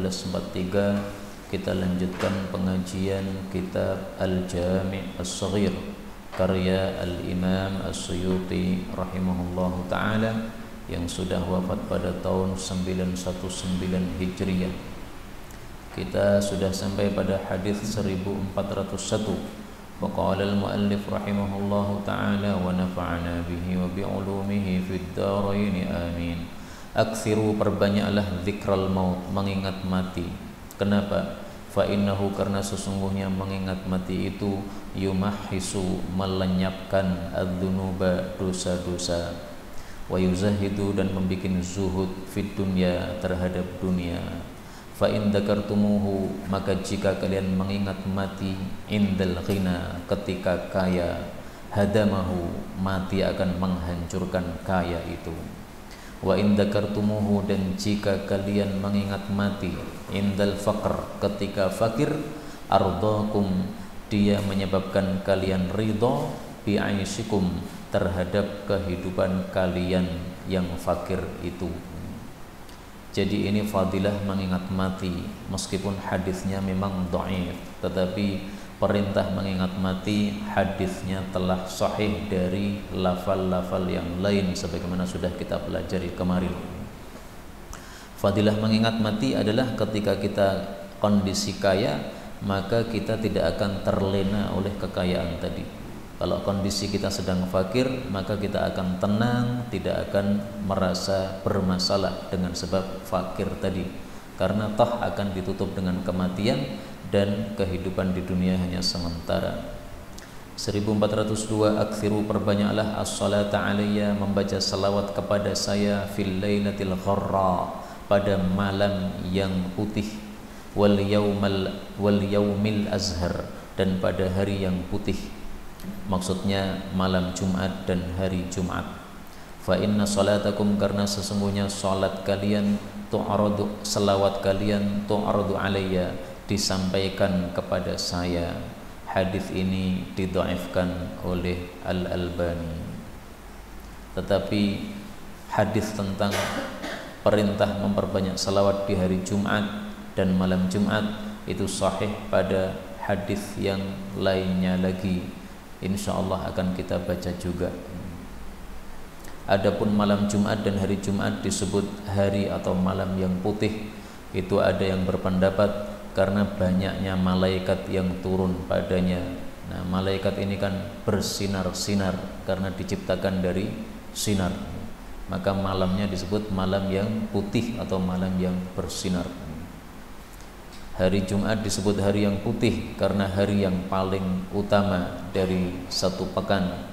1443 kita lanjutkan pengajian kitab Al-Jami' As-Saghir karya Al-Imam As-Suyuti rahimahullahu ta'ala yang sudah wafat pada tahun 919 Hijriah. Kita sudah sampai pada hadis 1401. Waqala al-muallif rahimahullahu ta'ala wa nafa'ana bihi wa bi'ulumihi fid dharain amin. Aktsiru, perbanyaklah dzikral maut, mengingat mati. Kenapa? Fa innahu, karena sesungguhnya mengingat mati itu yumahhisu, melenyapkan adzunuba, dosa-dosa, wa yuzahidu, dan membikin zuhud fid dunya, terhadap dunia. Fa in dzakartumuhu, maka jika kalian mengingat mati, indal ghina, ketika kaya, hadamahu, mati akan menghancurkan kaya itu. Wa in dzakartumuhu, dan jika kalian mengingat mati, indal faqr, ketika fakir, ardakum, dia menyebabkan kalian ridha, bi'aisyikum, terhadap kehidupan kalian yang fakir itu. Jadi ini fadilah mengingat mati, meskipun hadisnya memang dhaif, tetapi perintah mengingat mati hadisnya telah sahih dari lafal-lafal yang lain sebagaimana sudah kita pelajari kemarin. Fadilah mengingat mati adalah ketika kita kondisi kaya, maka kita tidak akan terlena oleh kekayaan tadi. Kalau kondisi kita sedang fakir, maka kita akan tenang, tidak akan merasa bermasalah dengan sebab fakir tadi, karena toh akan ditutup dengan kematian dan kehidupan di dunia hanya sementara. 1402. Aktsiru, perbanyaklah as-salata alayya, membaca salawat kepada saya, fil lailatil gharra, pada malam yang putih, wal yaumil azhar, dan pada hari yang putih, maksudnya malam Jumat dan hari Jumat. Fa inna salatakum, karena sesungguhnya salat kalian, tu'aradu, selawat kalian, tu'aradu alayya, disampaikan kepada saya. Hadis ini didhaifkan oleh Al-Albani. Tetapi hadis tentang perintah memperbanyak salawat di hari Jumat dan malam Jumat itu sahih pada hadis yang lainnya lagi. Insyaallah akan kita baca juga. Adapun malam Jumat dan hari Jumat disebut hari atau malam yang putih, itu ada yang berpendapat karena banyaknya malaikat yang turun padanya. Nah, malaikat ini kan bersinar-sinar karena diciptakan dari sinar. Maka malamnya disebut malam yang putih atau malam yang bersinar. Hari Jumat disebut hari yang putih karena hari yang paling utama dari satu pekan.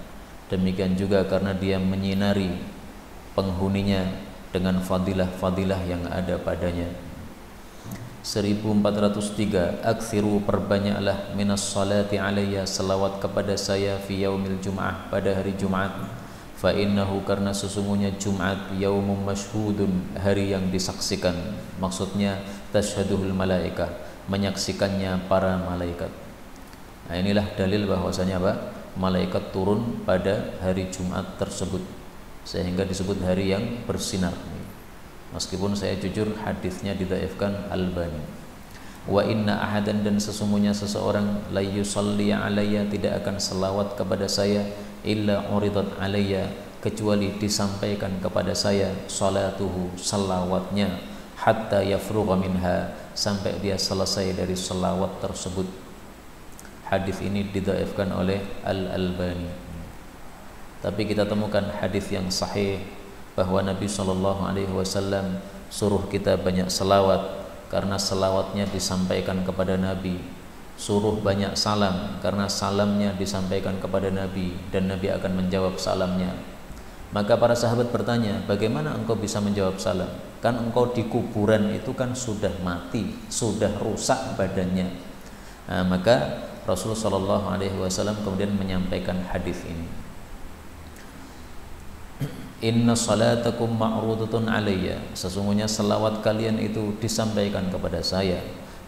Demikian juga karena dia menyinari penghuninya dengan fadilah-fadilah yang ada padanya. 1403. Aktsiru, perbanyaklah minas salati alayya, salawat kepada saya, fi yaumil jum'ah, pada hari Jumat. Fa innahu, karena sesungguhnya Jumat yaumum masyhudun, hari yang disaksikan, maksudnya tasyhaduhul malaikah, menyaksikannya para malaikat. Nah, inilah dalil bahwasanya apa? Malaikat turun pada hari Jumat tersebut, sehingga disebut hari yang bersinar. Meskipun saya jujur hadisnya didhaifkan Albani. Wa inna ahadan, dan sesungguhnya seseorang, la yusalli alayya, tidak akan selawat kepada saya, illa uridat alayya, kecuali disampaikan kepada saya salatuhu, salawatnya, hatta yafrugha minha, sampai dia selesai dari selawat tersebut. Hadis ini didhaifkan oleh Al-Albani. Tapi kita temukan hadis yang sahih bahwa Nabi SAW suruh kita banyak selawat karena selawatnya disampaikan kepada Nabi. Suruh banyak salam karena salamnya disampaikan kepada Nabi dan Nabi akan menjawab salamnya. Maka para sahabat bertanya, bagaimana engkau bisa menjawab salam? Kan engkau di kuburan itu kan sudah mati, sudah rusak badannya. Nah, maka Rasulullah SAW kemudian menyampaikan hadis ini. Inna salatakum ma'rudatun alayya, sesungguhnya selawat kalian itu disampaikan kepada saya.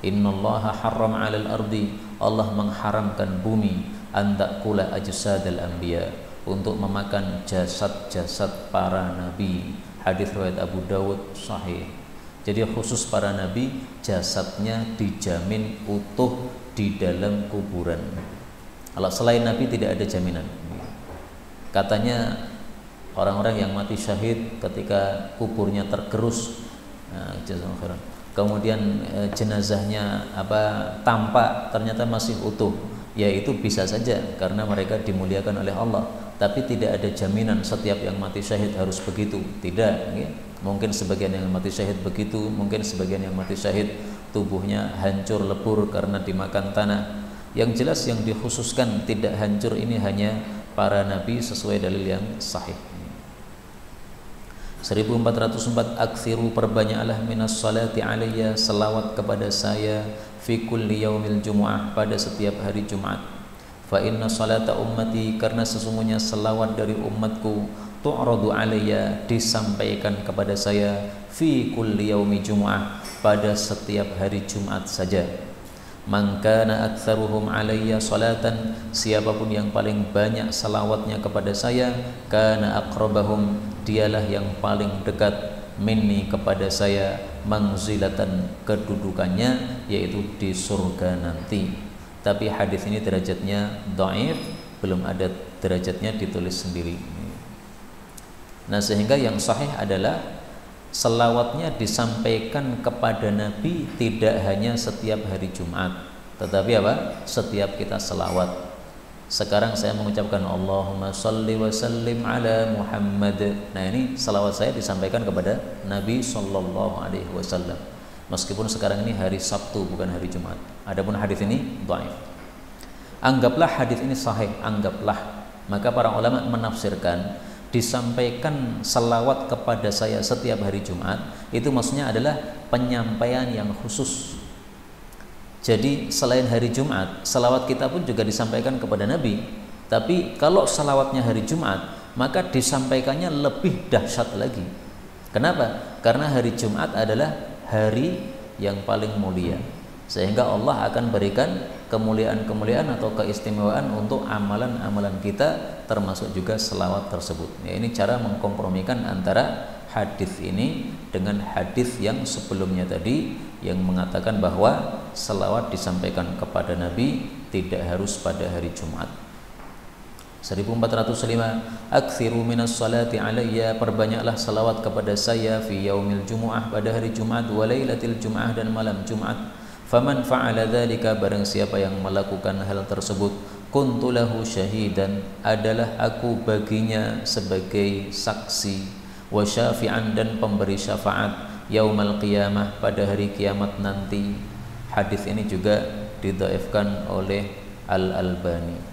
Innallaha harram 'alal ardi, Allah mengharamkan bumi, an ta'kula ajsadal anbiya, untuk memakan jasad-jasad para nabi. Hadis riwayat Abu Dawud sahih. Jadi khusus para nabi jasadnya dijamin utuh di dalam kuburan. Kalau selain nabi tidak ada jaminan. Katanya orang-orang yang mati syahid ketika kuburnya tergerus, kemudian jenazahnya tampak ternyata masih utuh, ya itu bisa saja karena mereka dimuliakan oleh Allah. Tapi tidak ada jaminan setiap yang mati syahid harus begitu, tidak ya. Mungkin sebagian yang mati syahid begitu, mungkin sebagian yang mati syahid tubuhnya hancur lebur karena dimakan tanah. Yang jelas yang dikhususkan tidak hancur ini hanya para nabi sesuai dalil yang sahih. 1404 Aktsiru perbanyaklah minas salati alayya, selawat kepada saya fi kulli yaumil jumu'ah, pada setiap hari Jumat. Fa inna salata ummati, karena sesungguhnya selawat dari umatku, tu'radu alayya, disampaikan kepada saya, fi kulli yaumi jumu'ah, pada setiap hari Jumat saja. Man kana aktsaruhum alayya salatan, siapapun yang paling banyak selawatnya kepada saya, kana aqrabahum, dialah yang paling dekat, minni, kepada saya, manzilatan, kedudukannya yaitu di surga nanti. Tapi hadis ini derajatnya dhaif, belum ada derajatnya ditulis sendiri. Nah, sehingga yang sahih adalah selawatnya disampaikan kepada Nabi tidak hanya setiap hari Jumat, tetapi setiap kita selawat. Sekarang saya mengucapkan Allahumma sholli wa sallim ala Muhammad. Nah, ini selawat saya disampaikan kepada Nabi sallallahu alaihi wasallam. Meskipun sekarang ini hari Sabtu bukan hari Jumat. Adapun hadis ini dhaif. Anggaplah hadis ini sahih, anggaplah. Maka para ulama menafsirkan disampaikan selawat kepada saya setiap hari Jumat, itu maksudnya adalah penyampaian yang khusus. Jadi selain hari Jumat, selawat kita pun juga disampaikan kepada Nabi. Tapi kalau selawatnya hari Jumat, maka disampaikannya lebih dahsyat lagi. Kenapa? Karena hari Jumat adalah hari yang paling mulia, sehingga Allah akan berikan kemuliaan-kemuliaan atau keistimewaan untuk amalan-amalan kita, termasuk juga selawat tersebut. Ya, ini cara mengkompromikan antara hadis ini dengan hadis yang sebelumnya tadi yang mengatakan bahwa selawat disampaikan kepada Nabi tidak harus pada hari Jumat. 1405 Aktsiru minas salati alayya, perbanyaklah salawat kepada saya fi yaumil jumu'ah, pada hari Jumat, wa lailatil jumu'ah, dan malam Jumat. Faman fa'ala dzalika, barang siapa yang melakukan hal tersebut, kuntu lahu syahidan, adalah aku baginya sebagai saksi, wa syafi'an, dan pemberi syafaat, yaumal qiyamah, pada hari kiamat nanti. Hadis ini juga didhaifkan oleh Al-Albani.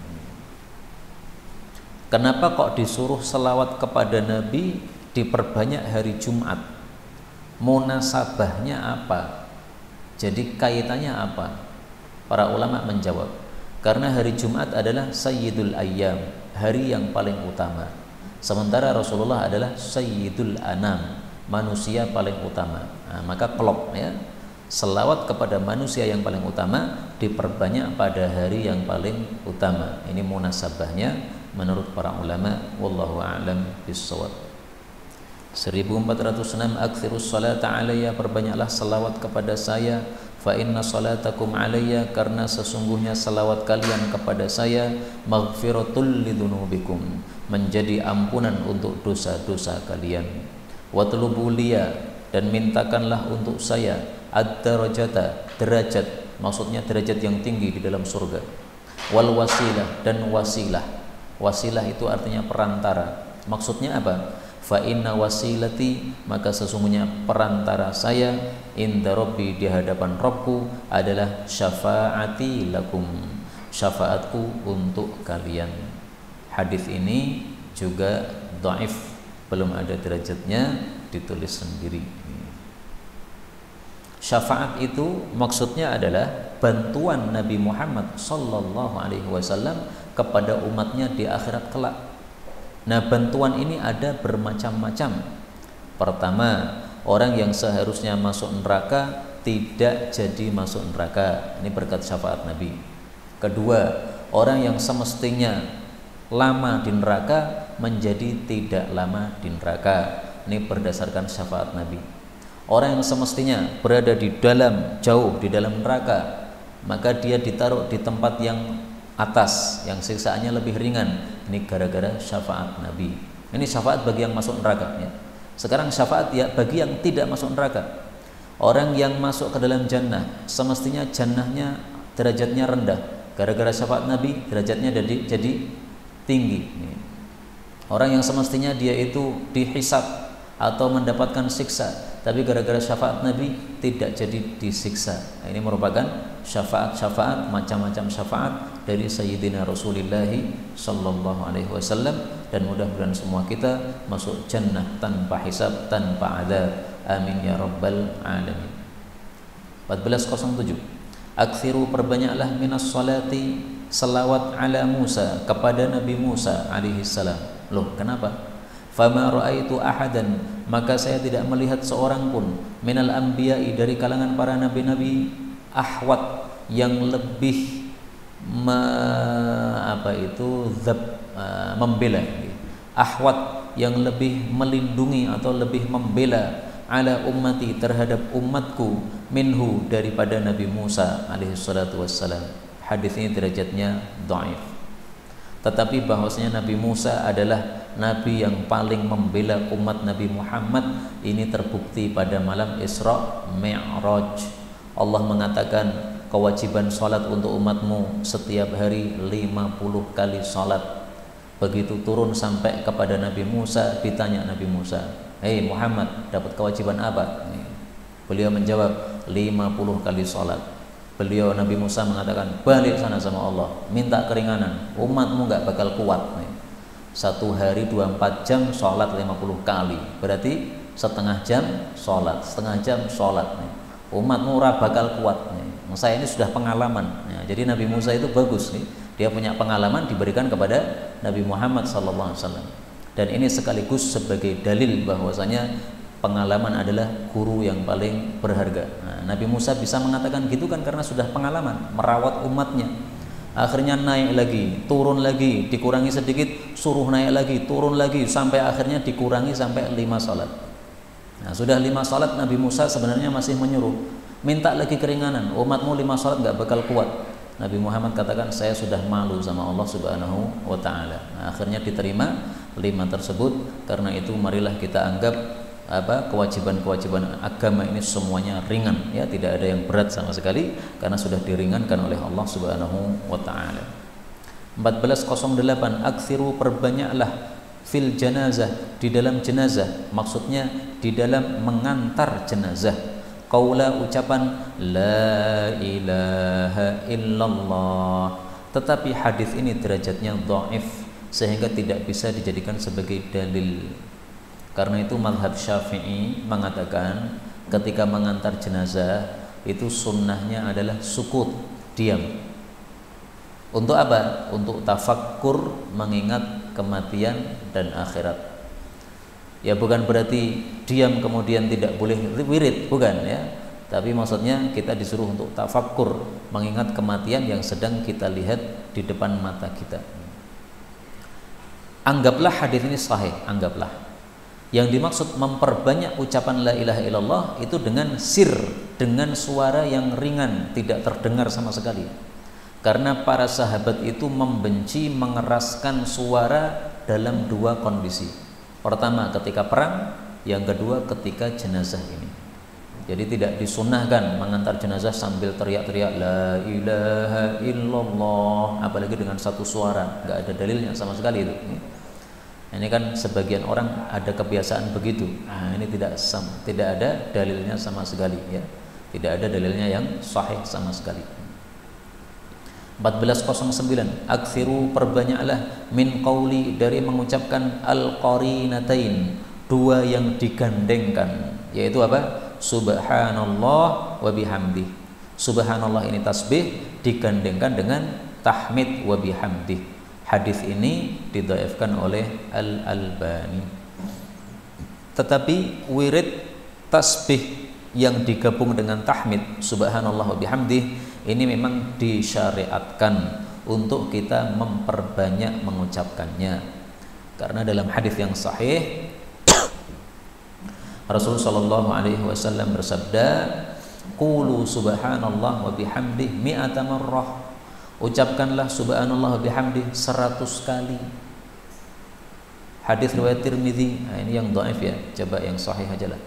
Kenapa kok disuruh selawat kepada Nabi diperbanyak hari Jumat? Munasabahnya apa? Jadi kaitannya apa? Para ulama menjawab, karena hari Jumat adalah Sayyidul Ayyam, hari yang paling utama. Sementara Rasulullah adalah Sayyidul Anam, manusia paling utama. Nah, maka klop ya. Selawat kepada manusia yang paling utama diperbanyak pada hari yang paling utama. Ini munasabahnya menurut para ulama, wallahu a'lam bissawab. 1406 Aktsirus salata alayya, perbanyaklah salawat kepada saya, fa inna salatakum alayya, karena sesungguhnya salawat kalian kepada saya, maghfiratul lidzunubikum, menjadi ampunan untuk dosa-dosa kalian. Watlubu liya, dan mintakanlah untuk saya, ad-darajata, derajat, maksudnya derajat yang tinggi di dalam surga. Wal wasilah, dan wasilah. Wasilah itu artinya perantara. Maksudnya apa? Fa inna wasilati, maka sesungguhnya perantara saya, inda rabbi, di hadapan Rabbku, adalah syafaati lakum, syafaatku untuk kalian. Hadis ini juga dhaif, belum ada derajatnya, ditulis sendiri. Syafaat itu maksudnya adalah bantuan Nabi Muhammad sallallahu alaihi wasallam kepada umatnya di akhirat kelak. Nah, bantuan ini ada bermacam-macam. Pertama, orang yang seharusnya masuk neraka tidak jadi masuk neraka, ini berkat syafaat Nabi. Kedua, orang yang semestinya lama di neraka menjadi tidak lama di neraka, ini berdasarkan syafaat Nabi. Orang yang semestinya berada di dalam, jauh di dalam neraka, maka dia ditaruh di tempat yang atas, yang siksaannya lebih ringan. Ini gara-gara syafaat Nabi. Ini syafaat bagi yang masuk neraka ya. Sekarang syafaat ya bagi yang tidak masuk neraka. Orang yang masuk ke dalam jannah, semestinya jannahnya derajatnya rendah. Gara-gara syafaat Nabi, derajatnya jadi tinggi. Orang yang semestinya dia itu dihisab atau mendapatkan siksa, tapi gara-gara syafaat Nabi tidak jadi disiksa. Nah, ini merupakan syafaat-syafaat, macam-macam syafaat dari Sayyidina Rasulullah sallallahu alaihi wasallam, dan mudah-mudahan semua kita masuk jannah tanpa hisab, tanpa adzab. Amin ya rabbal alamin. 1407. Aktsiru, perbanyaklah minas salati, salawat ala Musa, kepada Nabi Musa alaihi salam. Loh, kenapa? Fama ra'aitu ahadan, maka saya tidak melihat seorang pun minal anbiya'i, dari kalangan para nabi-nabi, ahwat, yang lebih membela, ahwat, yang lebih melindungi atau lebih membela, ala ummati, terhadap umatku, minhu, daripada Nabi Musa alaihi salatu wassalam. Hadis ini derajatnya dhaif, tetapi bahwasanya Nabi Musa adalah Nabi yang paling membela umat Nabi Muhammad. Ini terbukti pada malam Isra Mi'raj. Allah mengatakan kewajiban salat untuk umatmu setiap hari 50 kali salat. Begitu turun sampai kepada Nabi Musa, ditanya Nabi Musa, "Hei Muhammad, dapat kewajiban apa?" Beliau menjawab, 50 kali salat. Beliau Nabi Musa mengatakan, balik sana sama Allah, minta keringanan, umatmu gak bakal kuat. Satu hari 24 jam sholat 50 kali, berarti setengah jam sholat, setengah jam sholat. Umatmu ora bakal kuat. Saya ini sudah pengalaman. Jadi Nabi Musa itu bagus, dia punya pengalaman diberikan kepada Nabi Muhammad SAW. Dan ini sekaligus sebagai dalil bahwasanya pengalaman adalah guru yang paling berharga. Nabi Musa bisa mengatakan gitu kan karena sudah pengalaman merawat umatnya. Akhirnya naik lagi, turun lagi, dikurangi sedikit, suruh naik lagi, turun lagi, sampai akhirnya dikurangi sampai 5 salat. Nah, sudah 5 salat, Nabi Musa sebenarnya masih menyuruh, minta lagi keringanan, umatmu 5 salat gak bakal kuat. Nabi Muhammad katakan, saya sudah malu sama Allah Subhanahu wa ta'ala. Nah, akhirnya diterima 5 tersebut. Karena itu marilah kita anggap kewajiban-kewajiban agama ini semuanya ringan, ya, tidak ada yang berat sama sekali karena sudah diringankan oleh Allah Subhanahu wa taala. 1408. Aktsiru, perbanyaklah, fil janazah, di dalam jenazah, maksudnya di dalam mengantar jenazah, qaula, ucapan la ilaha illallah. Tetapi hadis ini derajatnya dhaif sehingga tidak bisa dijadikan sebagai dalil. Karena itu mazhab Syafi'i mengatakan ketika mengantar jenazah itu sunnahnya adalah sukut, diam. Untuk apa? Untuk tafakkur, mengingat kematian dan akhirat. Ya bukan berarti diam kemudian tidak boleh wirid, bukan ya. Tapi maksudnya kita disuruh untuk tafakkur, mengingat kematian yang sedang kita lihat di depan mata kita. Anggaplah hadis ini sahih, anggaplah. Yang dimaksud memperbanyak ucapan la ilaha illallah itu dengan sir, dengan suara yang ringan, tidak terdengar sama sekali. Karena para sahabat itu membenci mengeraskan suara dalam 2 kondisi. Pertama ketika perang, yang kedua ketika jenazah ini. Jadi tidak disunnahkan mengantar jenazah sambil teriak-teriak la ilaha illallah, apalagi dengan satu suara, nggak ada dalilnya sama sekali itu. Ini kan sebagian orang ada kebiasaan begitu. Nah, ini tidak ada dalilnya sama sekali, ya. Tidak ada dalilnya yang sahih sama sekali. 1409. Aktsiru, perbanyaklah, min qauli, dari mengucapkan al-qarinatain, 2 yang digandengkan, yaitu apa? Subhanallah wa bihamdih. Subhanallah ini tasbih digandengkan dengan tahmid wa bihamdih. Hadis ini didhaifkan oleh Al-Albani. Tetapi wirid tasbih yang digabung dengan tahmid subhanallah wa bihamdih ini memang disyariatkan untuk kita memperbanyak mengucapkannya. Karena dalam hadis yang sahih Rasul sallallahu alaihi wasallam bersabda, qulu subhanallah wa bihamdih mi'ata marrah. Ucapkanlah subhanallah wa bihamdih 100 kali. Hadis riwayat Tirmidzi. Nah, ini yang dhaif ya. Coba yang sahih aja lah.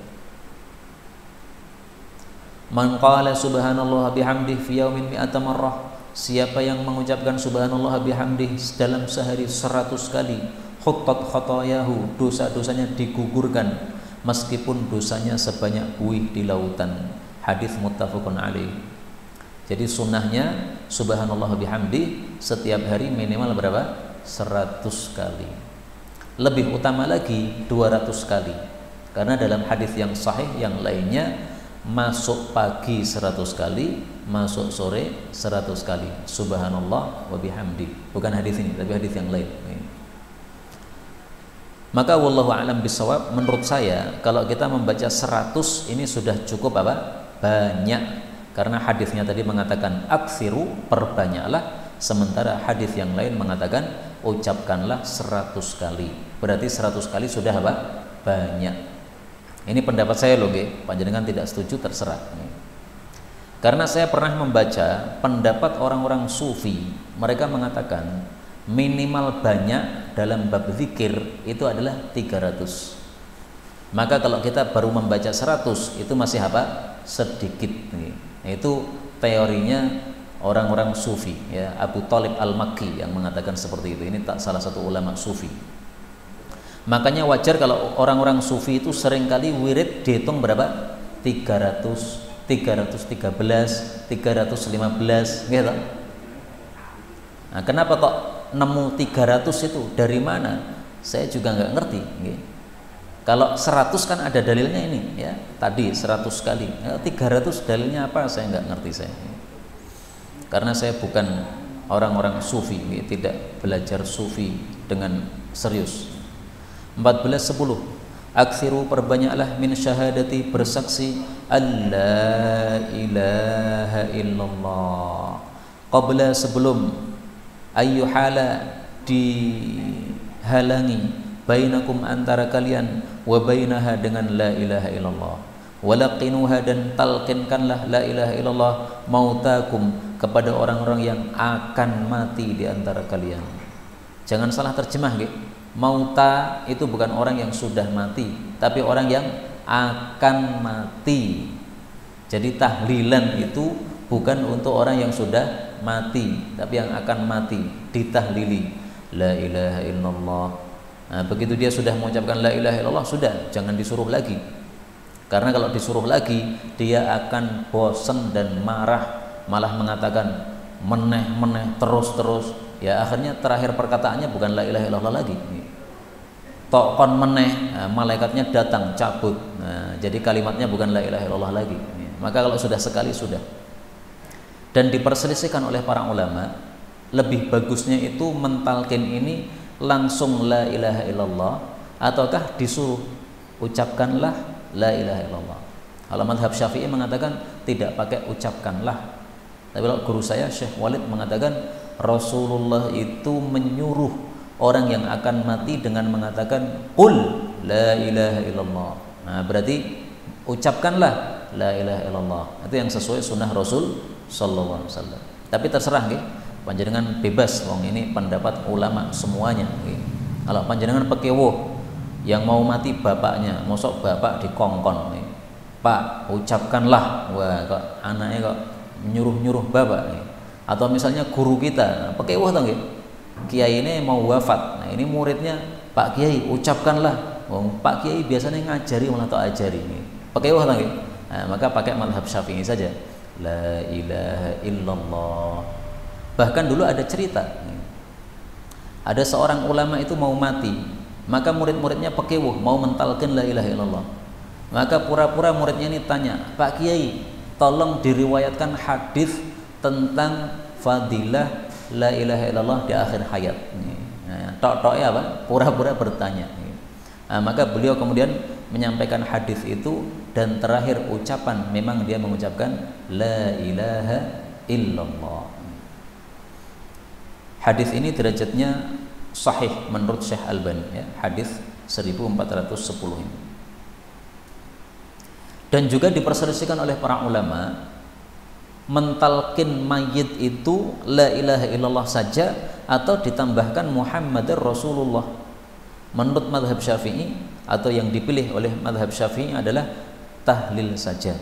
Man qala subhanallah wa bihamdih fi yaumin mi'ata marrah. Siapa yang mengucapkan subhanallah wa bihamdih dalam sehari 100 kali, khuttat khatayahu, dosa-dosanya digugurkan meskipun dosanya sebanyak buih di lautan. Hadis muttafaqun alaih. Jadi sunnahnya subhanallah wa bihamdih setiap hari minimal berapa? 100 kali. Lebih utama lagi 200 kali. Karena dalam hadis yang sahih yang lainnya, masuk pagi 100 kali, masuk sore 100 kali. Subhanallah wa bihamdi. Bukan hadis ini, tapi hadis yang lain. Maka wallahu a'lam bisawab, menurut saya kalau kita membaca 100 ini sudah cukup apa? Banyak. Karena hadisnya tadi mengatakan aksiru, perbanyaklah, sementara hadis yang lain mengatakan ucapkanlah 100 kali. Berarti 100 kali sudah apa? Banyak. Ini pendapat saya loh, panjenengan tidak setuju terserah. Karena saya pernah membaca pendapat orang-orang sufi, mereka mengatakan minimal banyak dalam bab zikir itu adalah 300. Maka kalau kita baru membaca 100 itu masih apa? Sedikit. Itu teorinya orang-orang sufi ya, Abu Thalib Al-Makki yang mengatakan seperti itu. Ini tak salah satu ulama sufi. Makanya wajar kalau orang-orang sufi itu seringkali wirid dihitung berapa? 300, 313, 315 gitu. Nah, kenapa kok nemu 300 itu? Dari mana? Saya juga nggak ngerti gitu. Kalau 100 kan ada dalilnya ini ya. Tadi 100 kali. 300 dalilnya apa? Saya nggak ngerti saya. Karena saya bukan orang-orang sufi, tidak belajar sufi dengan serius. 14:10 Aksiru, perbanyaklah min syahadati, bersaksi alla ilaha illallah, qabla, sebelum, ayyuhala, dihalangi, bainakum, antara kalian, wa bainaha, dengan la ilaha illallah, walaqinuha, dan talqinkanlah la ilaha illallah, mautakum, kepada orang-orang yang akan mati di antara kalian. Jangan salah terjemah gitu. Mauta itu bukan orang yang sudah mati, tapi orang yang akan mati. Jadi tahlilan itu bukan untuk orang yang sudah mati, tapi yang akan mati, ditahlili la ilaha illallah. Nah, begitu dia sudah mengucapkan la ilaha illallah, sudah, jangan disuruh lagi. Karena kalau disuruh lagi, dia akan bosan dan marah, malah mengatakan meneh terus. Ya akhirnya terakhir perkataannya bukan la ilaha illallah lagi. Tokon meneh, nah, malaikatnya datang cabut. Nah, jadi kalimatnya bukan la ilaha illallah lagi. Maka kalau sudah sekali sudah. Dan diperselisihkan oleh para ulama, lebih bagusnya itu mentalkin ini langsung la ilaha illallah ataukah disuruh ucapkanlah la ilaha illallah. Kalau mazhab Syafi'i mengatakan tidak pakai ucapkanlah. Tapi kalau guru saya Syekh Walid mengatakan Rasulullah itu menyuruh orang yang akan mati dengan mengatakan qul la ilaha illallah. Nah, berarti ucapkanlah la ilaha illallah. Itu yang sesuai sunnah Rasul sallallahu alaihi wasallam. Tapi terserah nggih, panjenengan bebas, wong ini pendapat ulama semuanya nggih. Kalau panjenengan pekewuh yang mau mati bapaknya, mosok bapak dikongkon nggih. Pak, ucapkanlah. Wah, kok anaknya kok nyuruh-nyuruh bapak nggih. Atau misalnya guru kita, pekewuh to nggih. Kiai ini mau wafat. Nah, ini muridnya, Pak Kiai, ucapkanlah. Wong Pak Kiai biasanya ngajari malah tak ajari ini. Pakai wah lagi. Nah, maka pakai mazhab Syafi'i saja. La ilaha illallah. Bahkan dulu ada cerita. Ada seorang ulama itu mau mati, maka murid-muridnya pekewuh mau mentalkin la ilaha illallah. Maka pura-pura muridnya ini tanya, Pak Kiai, tolong diriwayatkan hadis tentang fadilah la ilaha illallah di akhir hayat. Nah, tok-toknya apa? Pura-pura bertanya. Nah, maka beliau kemudian menyampaikan hadis itu dan terakhir ucapan memang dia mengucapkan la ilaha illallah. Hadis ini derajatnya sahih menurut Syekh Albani ya, hadis 1410 ini. Dan juga diperselisihkan oleh para ulama, mentalkin mayit itu la ilaha illallah saja atau ditambahkan Muhammadar Rasulullah. Menurut mazhab Syafi'i atau yang dipilih oleh mazhab Syafi'i adalah tahlil saja.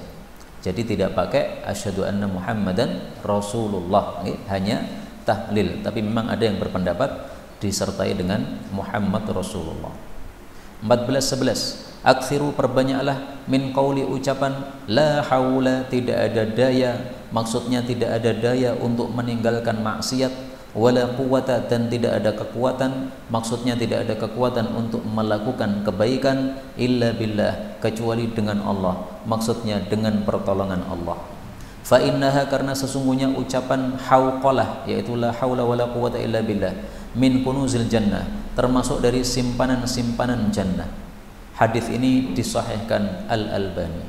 Jadi tidak pakai asyhadu anna Muhammadan Rasulullah, hanya tahlil. Tapi memang ada yang berpendapat disertai dengan Muhammad Rasulullah. 14-11 Aksiru, perbanyaklah min qauli, ucapan la haula, tidak ada daya, maksudnya tidak ada daya untuk meninggalkan maksiat, wala quwata, dan tidak ada kekuatan, maksudnya tidak ada kekuatan untuk melakukan kebaikan, illa billah, kecuali dengan Allah, maksudnya dengan pertolongan Allah. Fa innaha, karena sesungguhnya ucapan hauqalah, yaitu la haula wala quwata illa billah, min kunuzil jannah, termasuk dari simpanan-simpanan jannah. Hadis ini disahihkan Al-Albani.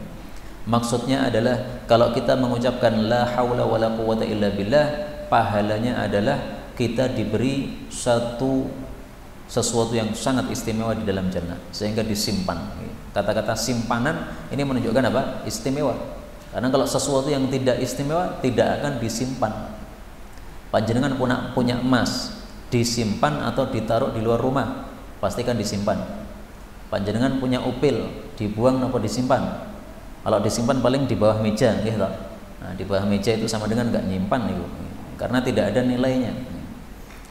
Maksudnya adalah kalau kita mengucapkan la haula wala quwata illa billah, pahalanya adalah kita diberi sesuatu yang sangat istimewa di dalam jannah, sehingga disimpan. Kata-kata simpanan ini menunjukkan apa? Istimewa. Karena kalau sesuatu yang tidak istimewa tidak akan disimpan. Panjenengan punya emas, disimpan atau ditaruh di luar rumah, pastikan disimpan. Panjenengan punya upil, dibuang atau disimpan? Kalau disimpan paling di bawah meja, gitu. Nah, di bawah meja itu sama dengan nggak nyimpan itu, karena tidak ada nilainya.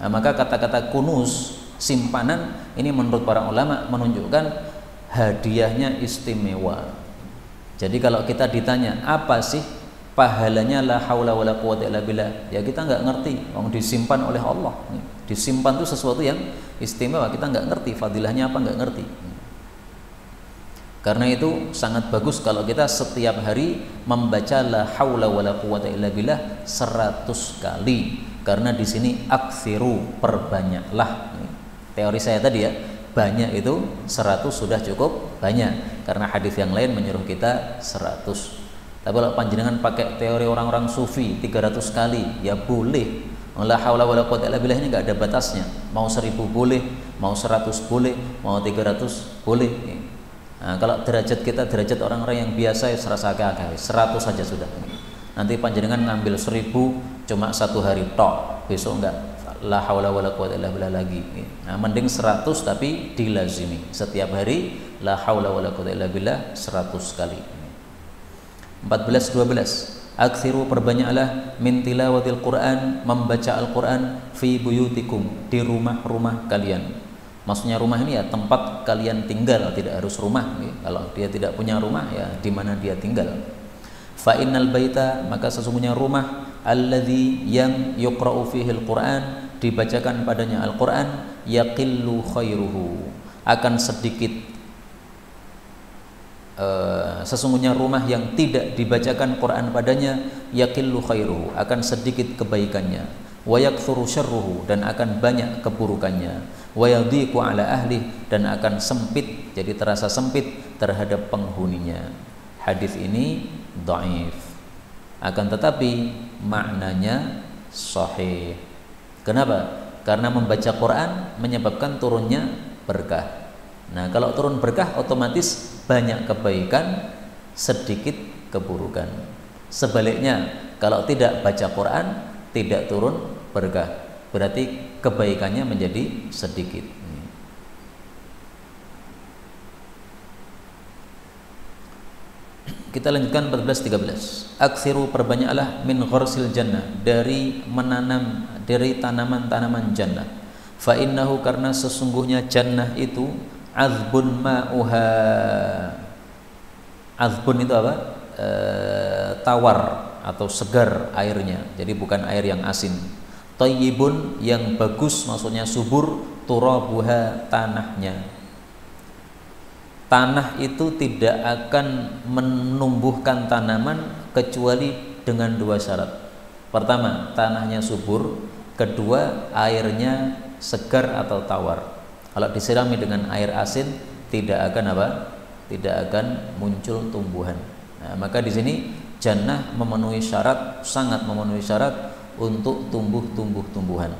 Nah, maka kata-kata kunuz, simpanan, ini menurut para ulama menunjukkan hadiahnya istimewa. Jadi kalau kita ditanya apa sih pahalanya la haula wala quwata illa billah, ya kita nggak ngerti. Disimpan oleh Allah. Disimpan itu sesuatu yang istimewa, kita nggak ngerti fadilahnya apa, nggak ngerti. Karena itu sangat bagus kalau kita setiap hari membaca la haula wala quwata illa billah 100 kali. Karena di sini aksiru, perbanyaklah. Teori saya tadi ya, banyak itu 100 sudah cukup banyak. Karena hadis yang lain menyuruh kita 100. Tapi kalau panjenengan pakai teori orang-orang sufi 300 kali, ya boleh. La haula wala quwata illa billah ini enggak ada batasnya. Mau 1000 boleh, mau 100 boleh, mau 300 boleh. Nah, kalau derajat kita derajat orang-orang yang biasa ya serasa agak 100 saja sudah. Nanti panjenengan ngambil 1000 cuma 1 hari tok, besok enggak la haula wala quwata illa billah lagi. Nah, mending 100 tapi dilazimi setiap hari la haula wala quwata illa billah 100 kali. 14-12 Aksiru, perbanyaklah min tilawatil Quran, membaca Al-Quran, fi buyutikum, di rumah-rumah kalian. Maksudnya rumah ini ya tempat kalian tinggal, tidak harus rumah. Kalau dia tidak punya rumah ya di mana dia tinggal. Fa innal baita, maka sesungguhnya rumah, alladzi yang yuqra'u fihi al-Quran, dibacakan padanya Al-Quran, yaqillu khairuhu, akan sedikit. Sesungguhnya rumah yang tidak dibacakan Quran padanya, yaqillu khairuhu, akan sedikit kebaikannya, wa yakthuru syarruhu, dan akan banyak keburukannya, wa yadhiqu ala ahli, dan akan sempit, jadi terasa sempit terhadap penghuninya. Hadis ini dhaif, akan tetapi maknanya sahih. Kenapa? Karena membaca Quran menyebabkan turunnya berkah. Nah, kalau turun berkah otomatis banyak kebaikan, sedikit keburukan. Sebaliknya, kalau tidak baca Quran, tidak turun berkah, berarti kebaikannya menjadi sedikit. Kita lanjutkan 14-13. Aksiru, perbanyaklah min ghorsil jannah, dari menanam, dari tanaman-tanaman jannah. Fa innahu, karena sesungguhnya jannah itu azbun ma'uha. Azbun itu apa? Tawar atau segar airnya, jadi bukan air yang asin. Thayyibun, yang bagus, maksudnya subur. Turabuha, tanahnya. Tanah itu tidak akan menumbuhkan tanaman kecuali dengan 2 syarat. Pertama, tanahnya subur. Kedua, airnya segar atau tawar. Kalau disirami dengan air asin, tidak akan apa? Tidak akan muncul tumbuhan. Nah, maka di sini jannah memenuhi syarat, sangat memenuhi syarat untuk tumbuh-tumbuhan.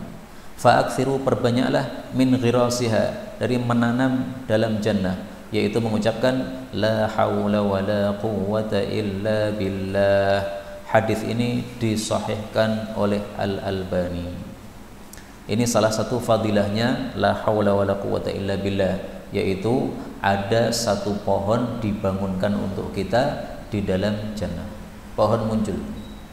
Fa'aksiru, perbanyaklah min ghirasiha, dari menanam dalam jannah. yaitu mengucapkan la haula wala quwwata illa billah. Hadis ini disahihkan oleh Al-Albani. Ini salah satu fadilahnya la haula wala quwwata illa billah, yaitu ada satu pohon dibangunkan untuk kita di dalam jannah. Pohon muncul.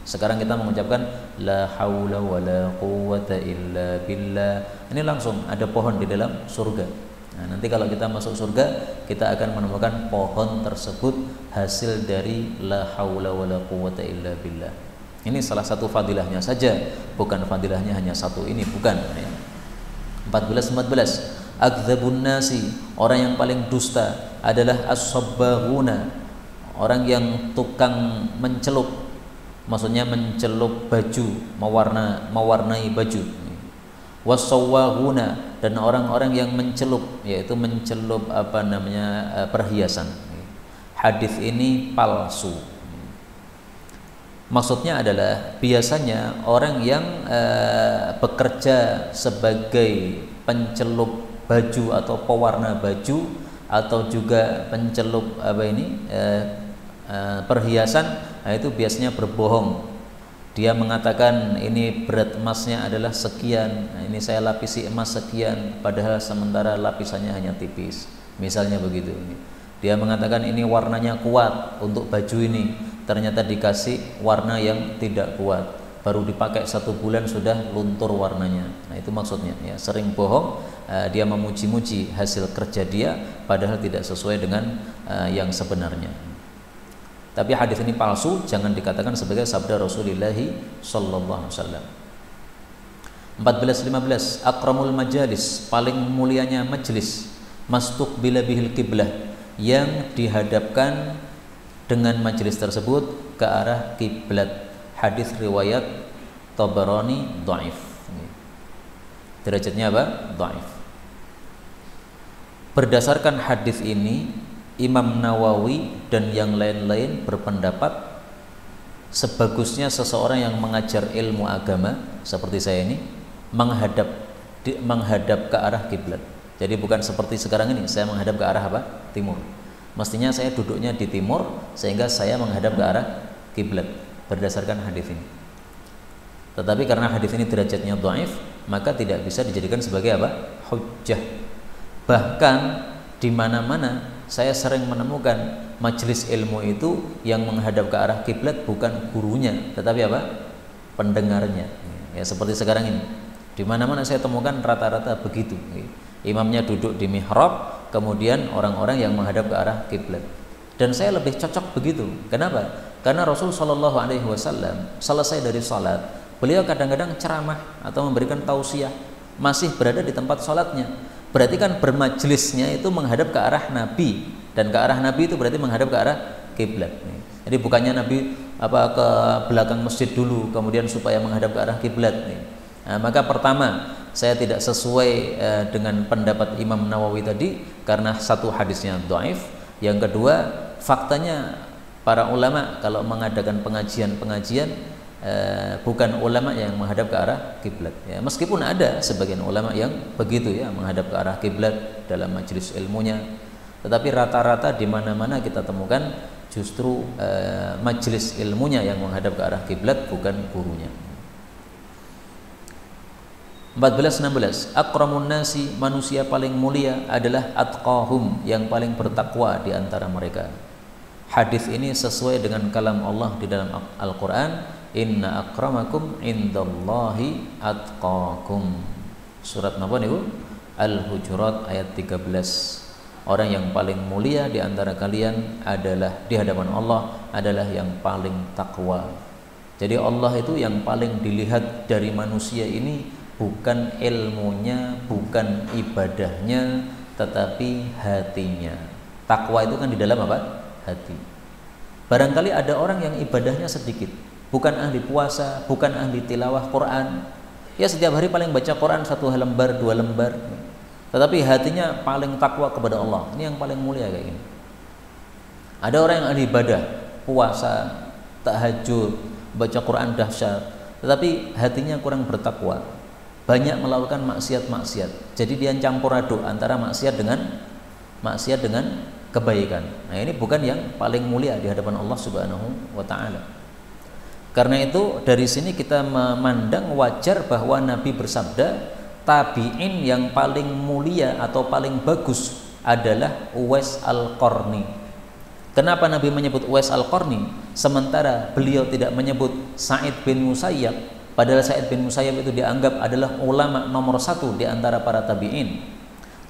Sekarang kita mengucapkan la haula wala quwwata illa billah. Ini langsung ada pohon di dalam surga. Nah, nanti kalau kita masuk surga, kita akan menemukan pohon tersebut hasil dari la haula wala quwwata illa billah. Ini salah satu fadilahnya saja, bukan fadilahnya hanya satu ini, bukan. 14. Akdzabun nasi, orang yang paling dusta adalah as-sabbahuna, orang yang tukang mencelup, maksudnya mencelup baju, mewarnai baju. Was-sawwahuna, dan orang-orang yang mencelup, yaitu mencelup perhiasan. Hadis ini palsu. Maksudnya adalah biasanya orang yang bekerja sebagai pencelup baju atau pewarna baju atau juga pencelup perhiasan, nah itu biasanya berbohong. Dia mengatakan ini berat emasnya adalah sekian, nah ini saya lapisi emas sekian, padahal sementara lapisannya hanya tipis, misalnya begitu. Dia mengatakan ini warnanya kuat untuk baju ini, ternyata dikasih warna yang tidak kuat, baru dipakai 1 bulan sudah luntur warnanya. Nah itu maksudnya, ya, sering bohong. Dia memuji-muji hasil kerja dia, padahal tidak sesuai dengan yang sebenarnya. Tapi hadis ini palsu, jangan dikatakan sebagai sabda Rasulullah sallallahu alaihi wasallam. 14-15, akramul majalis, paling mulianya majlis, mastuqbila bihil qiblah, yang dihadapkan dengan majlis tersebut ke arah kiblat. Hadis riwayat Tabarani dhaif. Derajatnya apa? Dhaif. Berdasarkan hadis ini, Imam Nawawi dan yang lain-lain berpendapat sebagusnya seseorang yang mengajar ilmu agama seperti saya ini menghadap ke arah kiblat. Jadi bukan seperti sekarang ini saya menghadap ke arah apa? Timur. Mestinya saya duduknya di timur sehingga saya menghadap ke arah kiblat berdasarkan hadis ini. Tetapi karena hadis ini derajatnya dhaif, maka tidak bisa dijadikan sebagai apa? Hujjah. Bahkan di mana-mana saya sering menemukan majelis ilmu itu yang menghadap ke arah kiblat bukan gurunya, tetapi apa? Pendengarnya. Ya seperti sekarang ini. Di mana-mana saya temukan rata-rata begitu. Imamnya duduk di mihrab, kemudian orang-orang yang menghadap ke arah kiblat. Dan saya lebih cocok begitu. Kenapa? Karena Rasul Shallallahu Alaihi Wasallam selesai dari salat, beliau kadang-kadang ceramah atau memberikan tausiah masih berada di tempat salatnya. Berarti kan bermajlisnya itu menghadap ke arah Nabi, dan ke arah Nabi itu berarti menghadap ke arah kiblat. Jadi bukannya Nabi ke belakang masjid dulu kemudian supaya menghadap ke arah kiblat. Nah, maka pertama saya tidak sesuai dengan pendapat Imam Nawawi tadi karena satu hadisnya dhaif. Yang kedua, faktanya para ulama kalau mengadakan pengajian-pengajian bukan ulama yang menghadap ke arah kiblat. Ya, meskipun ada sebagian ulama yang begitu ya menghadap ke arah kiblat dalam majelis ilmunya, tetapi rata-rata di mana-mana kita temukan justru majelis ilmunya yang menghadap ke arah kiblat, bukan gurunya. 14-16, akramun nasi, manusia paling mulia adalah atqahum, yang paling bertakwa di antara mereka. Hadis ini sesuai dengan kalam Allah di dalam Al-Quran, inna akramakum indallahi atqakum. Surat apa nih Bu? Al-Hujurat ayat 13. Orang yang paling mulia di antara kalian adalah di hadapan Allah adalah yang paling takwa. Jadi Allah itu yang paling dilihat dari manusia ini bukan ilmunya, bukan ibadahnya, tetapi hatinya. Takwa itu kan di dalam apa? Hati. Barangkali ada orang yang ibadahnya sedikit, bukan ahli puasa, bukan ahli tilawah Quran, ya setiap hari paling baca Quran 1 lembar 2 lembar, tetapi hatinya paling takwa kepada Allah. Ini yang paling mulia kayak gini. Ada orang yang ahli ibadah, puasa, tahajud, baca Quran dahsyat, tetapi hatinya kurang bertakwa, banyak melakukan maksiat-maksiat. Jadi dia campur aduk antara maksiat dengan maksiat dengan kebaikan. Nah, ini bukan yang paling mulia di hadapan Allah Subhanahu wa taala. Karena itu dari sini kita memandang wajar bahwa Nabi bersabda, tabi'in yang paling mulia atau paling bagus adalah Uwais Al-Qarni. Kenapa Nabi menyebut Uwais Al-Qarni sementara beliau tidak menyebut Sa'id bin Musayyab, padahal Sa'id bin Musayyab itu dianggap adalah ulama nomor 1 di antara para tabi'in?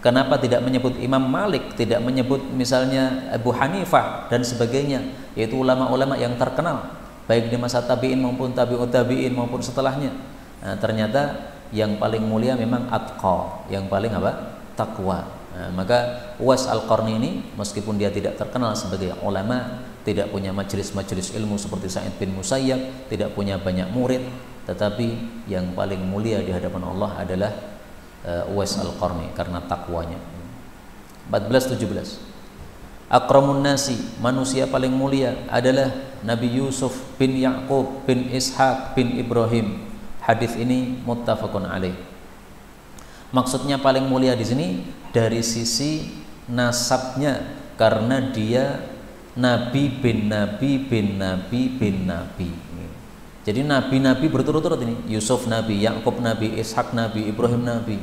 Kenapa tidak menyebut Imam Malik, tidak menyebut misalnya Abu Hanifah dan sebagainya, yaitu ulama-ulama yang terkenal baik di masa tabi'in maupun tabi'ut tabi'in maupun setelahnya? Nah, ternyata yang paling mulia memang atqa, yang paling apa? Takwa. Nah, maka Uwais Al-Qarni ini meskipun dia tidak terkenal sebagai ulama, tidak punya majelis-majelis ilmu seperti Sa'id bin Musayyab, tidak punya banyak murid, tetapi yang paling mulia di hadapan Allah adalah Uwais Al-Qarni karena takwanya. 14-17. Akramun nasi, manusia paling mulia adalah Nabi Yusuf bin Ya'qub bin Ishaq bin Ibrahim. Hadis ini muttafaqun alaih. Maksudnya paling mulia di sini dari sisi nasabnya, karena dia Nabi bin Nabi bin Nabi bin Nabi. Jadi nabi-nabi berturut-turut ini. Yusuf Nabi, Ya'qub Nabi, Ishak Nabi, Ibrahim Nabi.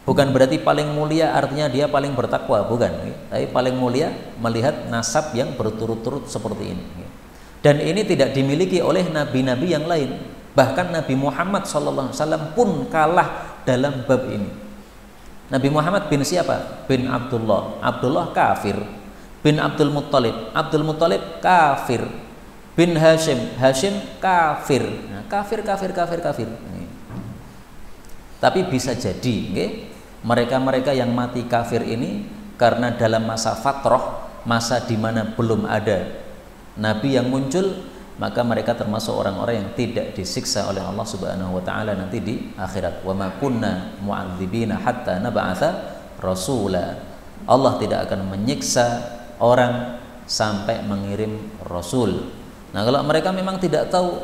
Bukan berarti paling mulia artinya dia paling bertakwa, bukan. Tapi paling mulia melihat nasab yang berturut-turut seperti ini. Dan ini tidak dimiliki oleh nabi-nabi yang lain. Bahkan Nabi Muhammad SAW pun kalah dalam bab ini. Nabi Muhammad bin siapa? Bin Abdullah. Abdullah kafir. Bin Abdul Muttalib kafir. Bin Hashim kafir. Nah, kafir. Tapi bisa jadi mereka-mereka yang mati kafir ini karena dalam masa fatrah, masa di mana belum ada nabi yang muncul, maka mereka termasuk orang-orang yang tidak disiksa oleh Allah Subhanahu wa taala nanti di akhirat. Wa ma kunna mu'adzibina hatta nab'atsa rasula. Allah tidak akan menyiksa orang sampai mengirim rasul. Nah, kalau mereka memang tidak tahu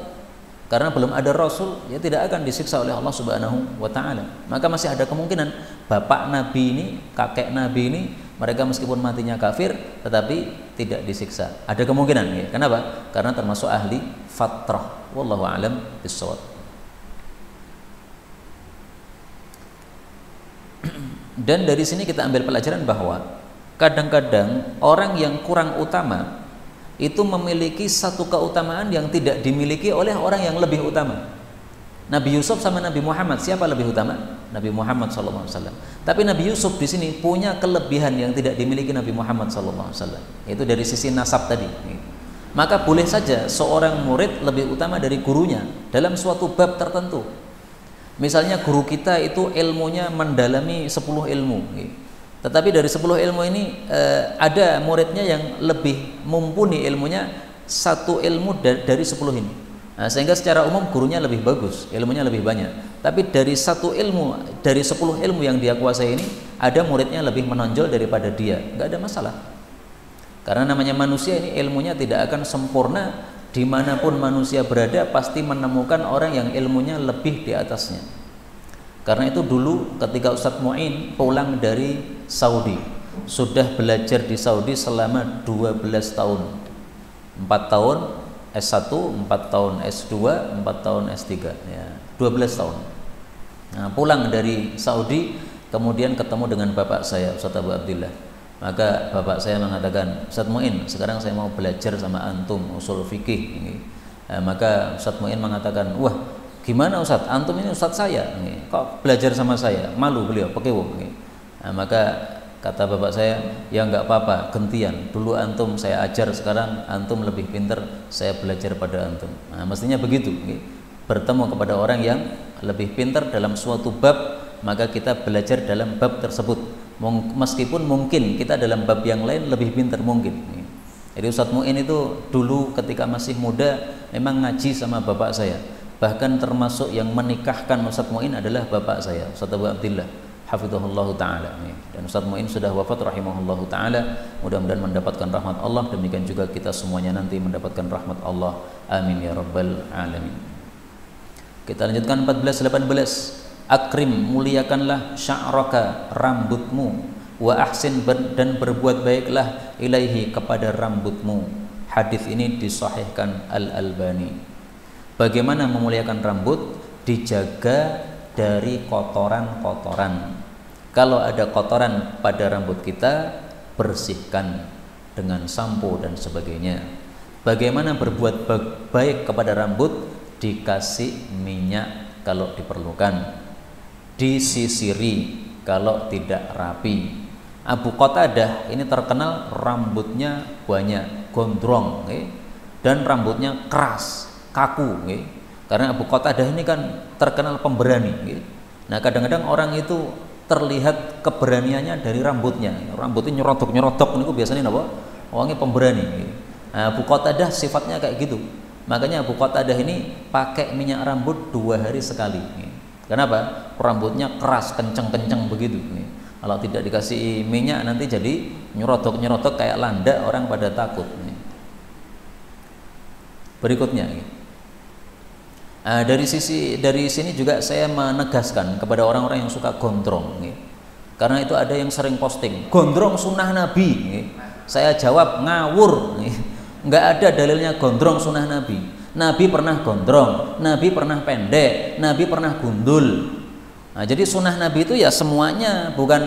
karena belum ada rasul, ya tidak akan disiksa oleh Allah Subhanahu wa taala. Maka masih ada kemungkinan bapak nabi ini, kakek nabi ini, mereka meskipun matinya kafir tetapi tidak disiksa. Ada kemungkinan ya. Kenapa? Karena termasuk ahli fatrah. Wallahu a'lam bishawab. Dan dari sini kita ambil pelajaran bahwa kadang-kadang orang yang kurang utama itu memiliki satu keutamaan yang tidak dimiliki oleh orang yang lebih utama. Nabi Yusuf sama Nabi Muhammad, siapa lebih utama? Nabi Muhammad SAW. Tapi Nabi Yusuf di sini punya kelebihan yang tidak dimiliki Nabi Muhammad SAW. Itu dari sisi nasab tadi. Maka boleh saja seorang murid lebih utama dari gurunya dalam suatu bab tertentu. Misalnya guru kita itu ilmunya mendalami 10 ilmu. Tetapi dari 10 ilmu ini ada muridnya yang lebih mumpuni ilmunya satu ilmu dari 10 ini. Nah, sehingga secara umum gurunya lebih bagus, ilmunya lebih banyak. Tapi dari satu ilmu, dari 10 ilmu yang dia kuasai ini, ada muridnya lebih menonjol daripada dia. Nggak ada masalah. Karena namanya manusia ini ilmunya tidak akan sempurna. Dimanapun manusia berada pasti menemukan orang yang ilmunya lebih di atasnya. Karena itu dulu ketika Ustadz Mu'in pulang dari Saudi, sudah belajar di Saudi selama 12 tahun, 4 tahun S1, 4 tahun S2, 4 tahun S3 ya, 12 tahun. Nah, pulang dari Saudi kemudian ketemu dengan bapak saya Ustadz Abu Abdillah. Maka bapak saya mengatakan, Ustadz Mu'in, sekarang saya mau belajar sama antum usul fikih ini. Maka Ustadz Mu'in mengatakan, wah gimana Ustadz, antum ini Ustadz saya ini, kok belajar sama saya? Malu beliau, pekewo ini. Nah, maka kata bapak saya, ya nggak apa-apa, gantian. Dulu antum saya ajar, sekarang antum lebih pintar, saya belajar pada antum. Nah, mestinya begitu. Bertemu kepada orang yang lebih pintar dalam suatu bab, maka kita belajar dalam bab tersebut. Meskipun mungkin kita dalam bab yang lain lebih pintar mungkin. Jadi Ustadz Mu'in itu dulu ketika masih muda memang ngaji sama bapak saya. Bahkan termasuk yang menikahkan Ustadz Mu'in adalah bapak saya, Ustadz Abu Abdillah hafizahullahu ta'ala. Dan Ustadz Mu'in sudah wafat rahimahullahu ta'ala. Mudah-mudahan mendapatkan rahmat Allah. Demikian juga kita semuanya nanti mendapatkan rahmat Allah. Amin ya rabbal alamin. Kita lanjutkan 14-18. Akrim, muliakanlah sya'raka, rambutmu, wa ahsin dan berbuat baiklah ilaihi kepada rambutmu. Hadis ini disahihkan Al-Albani. Bagaimana memuliakan rambut? Dijaga dari kotoran-kotoran. Kalau ada kotoran pada rambut kita, bersihkan dengan sampo dan sebagainya. Bagaimana berbuat baik kepada rambut? Dikasih minyak kalau diperlukan, disisiri kalau tidak rapi. Abu Qatadah ini terkenal rambutnya banyak, gondrong, dan rambutnya keras, kaku. Karena Abu Qatadah ini kan terkenal pemberani. Nah, kadang-kadang orang itu terlihat keberaniannya dari rambutnya. Rambutnya nyerotok niku biasanya apa? Orangnya pemberani. Nah, Abu Qatadah sifatnya kayak gitu. Makanya Abu Qatadah ini pakai minyak rambut 2 hari sekali. Kenapa? Rambutnya keras, kenceng-kenceng begitu. Kalau tidak dikasih minyak nanti jadi nyerotok kayak landak, orang pada takut. Berikutnya, dari sini juga saya menegaskan kepada orang-orang yang suka gondrong. Karena itu ada yang sering posting gondrong sunnah Nabi. Saya jawab ngawur. Nggak ada dalilnya gondrong sunnah Nabi. Nabi pernah gondrong, Nabi pernah pendek, Nabi pernah gundul. Nah, jadi sunnah Nabi itu ya semuanya, bukan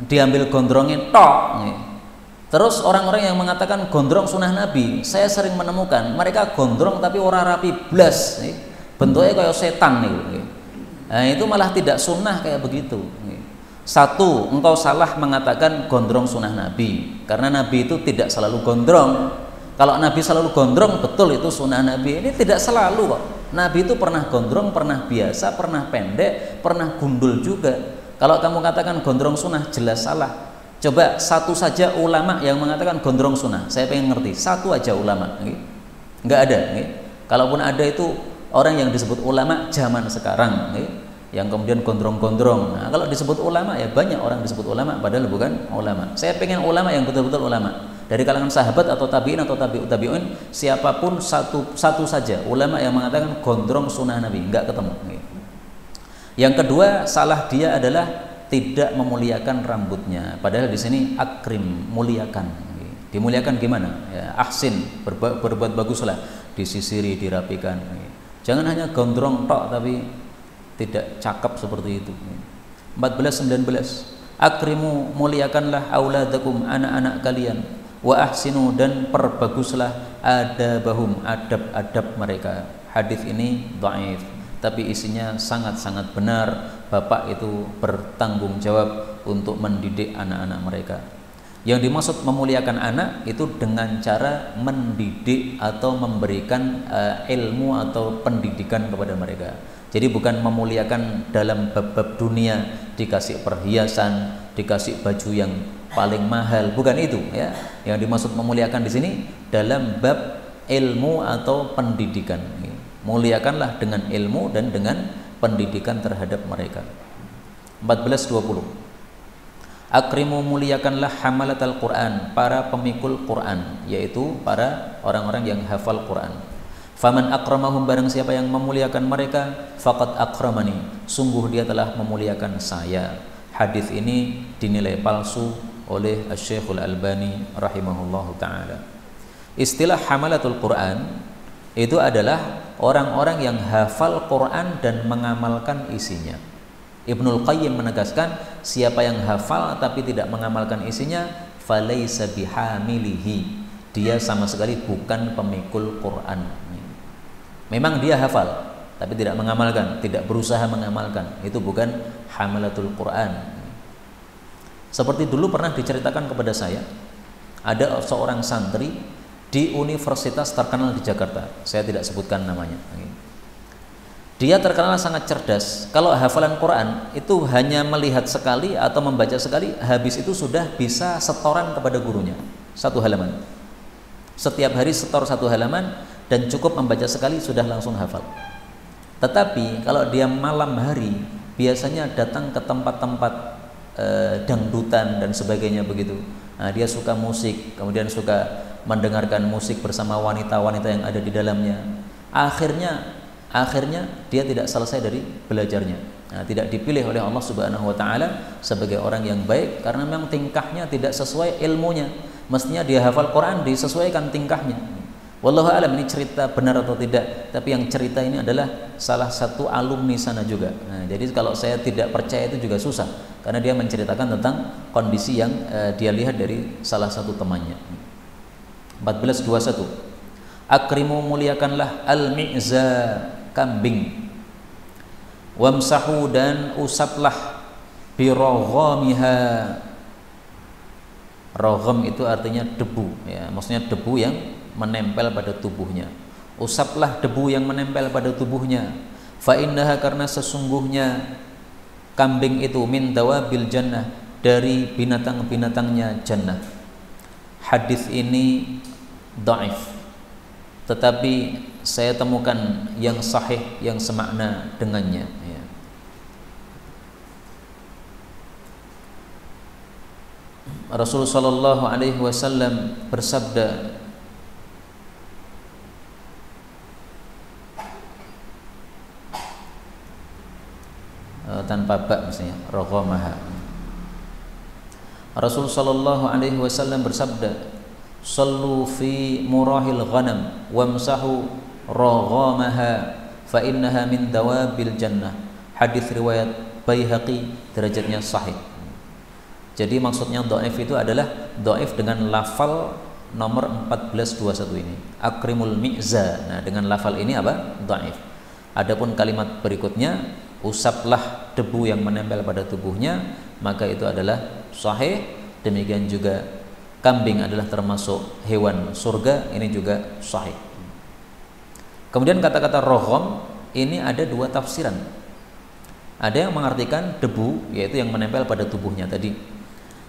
diambil gondrongnya tok. Terus orang-orang yang mengatakan gondrong sunnah Nabi, saya sering menemukan mereka gondrong tapi ora rapi blas, bentuknya kayak setan nih. Nah, itu malah tidak sunnah kayak begitu. Satu, engkau salah mengatakan gondrong sunnah Nabi, karena Nabi itu tidak selalu gondrong. Kalau Nabi selalu gondrong, betul itu sunnah Nabi. Ini tidak selalu kok. Nabi itu pernah gondrong, pernah biasa, pernah pendek, pernah gundul juga. Kalau kamu katakan gondrong sunnah, jelas salah. Coba satu saja ulama yang mengatakan gondrong sunnah. Saya pengen ngerti, satu aja ulama. Nggak ada. Kalaupun ada itu orang yang disebut ulama zaman sekarang, yang kemudian gondrong-gondrong. Nah, kalau disebut ulama ya banyak orang disebut ulama padahal bukan ulama. Saya pengen ulama yang betul-betul ulama. Dari kalangan sahabat atau tabi'in atau tabi'un, siapapun satu saja ulama yang mengatakan gondrong sunnah Nabi, enggak ketemu. Yang kedua, salah dia adalah tidak memuliakan rambutnya. Padahal di sini akrim, muliakan. Dimuliakan gimana? Ya, ahsin, berbuat baguslah, disisiri, dirapikan. Jangan hanya gondrong tok tapi tidak cakep seperti itu. 14-19, akrimu, muliakanlah auladakum, anak-anak kalian, wa ahsinu, dan perbaguslah adabahum, adab-adab mereka. Hadis ini dhaif, tapi isinya sangat-sangat benar. Bapak itu bertanggung jawab untuk mendidik anak-anak mereka. Yang dimaksud memuliakan anak itu dengan cara mendidik atau memberikan ilmu atau pendidikan kepada mereka. Jadi bukan memuliakan dalam bab-bab dunia, dikasih perhiasan, dikasih baju yang paling mahal, bukan itu ya. Yang dimaksud memuliakan di sini dalam bab ilmu atau pendidikan. Muliakanlah dengan ilmu dan dengan pendidikan terhadap mereka. 14-20, akrimu, muliakanlah hamalatal Quran, para pemikul Quran, yaitu para orang-orang yang hafal Quran. Faman akramahum, barang siapa yang memuliakan mereka, faqad akramani, sungguh dia telah memuliakan saya. Hadis ini dinilai palsu oleh Asy-Syaikh Al-Albani rahimahullahu taala. Istilah hamalatul Quran itu adalah orang-orang yang hafal Quran dan mengamalkan isinya. Ibnul Qayyim menegaskan, siapa yang hafal tapi tidak mengamalkan isinya, falaisa bihamilihi, dia sama sekali bukan pemikul Quran. Memang dia hafal tapi tidak mengamalkan, tidak berusaha mengamalkan, itu bukan hamalatul Quran. Seperti dulu pernah diceritakan kepada saya, ada seorang santri di universitas terkenal di Jakarta, saya tidak sebutkan namanya. Dia terkenal sangat cerdas. Kalau hafalan Quran itu hanya melihat sekali atau membaca sekali, habis itu sudah bisa setoran kepada gurunya, 1 halaman. Setiap hari setor 1 halaman dan cukup membaca sekali sudah langsung hafal. Tetapi kalau dia malam hari biasanya datang ke tempat-tempat dangdutan dan sebagainya begitu. Nah, dia suka musik, kemudian suka mendengarkan musik bersama wanita-wanita yang ada di dalamnya. Akhirnya dia tidak selesai dari belajarnya. Nah, tidak dipilih oleh Allah Subhanahu wa taala sebagai orang yang baik karena memang tingkahnya tidak sesuai ilmunya. Mestinya dia hafal Quran disesuaikan tingkahnya. Wallahu alam ini cerita benar atau tidak, tapi yang cerita ini adalah salah satu alumni sana juga. Nah, jadi kalau saya tidak percaya itu juga susah, karena dia menceritakan tentang kondisi yang dia lihat dari salah satu temannya. 14:21. Akrimu, muliakanlah al-mi'za, kambing. Wamsahu, dan usaplah biroghamiha. Rogham itu artinya debu, ya, maksudnya debu yang menempel pada tubuhnya. Usaplah debu yang menempel pada tubuhnya. Fa innaha, karena sesungguhnya kambing itu min dawabil jannah, dari binatang-binatangnya jannah. Hadis ini dhaif, tetapi saya temukan yang sahih yang semakna dengannya, ya. Rasulullah sallallahu alaihi wasallam bersabda, tanpa bak misalnya, roghamaha. Rasul sallallahu alaihi wasallam bersabda, sallu fi murahil ghanam wamsahu roghamaha fa innaha min dawabil jannah. Hadis riwayat Baihaqi, derajatnya sahih. Jadi maksudnya dhaif itu adalah dhaif dengan lafal nomor 1421 ini, akrimul mi'za. Nah, dengan lafal ini apa? Dhaif. Adapun kalimat berikutnya, usaplah debu yang menempel pada tubuhnya, maka itu adalah sahih. Demikian juga kambing adalah termasuk hewan surga, ini juga sahih. Kemudian kata-kata rogham ini ada dua tafsiran. Ada yang mengartikan debu, yaitu yang menempel pada tubuhnya tadi.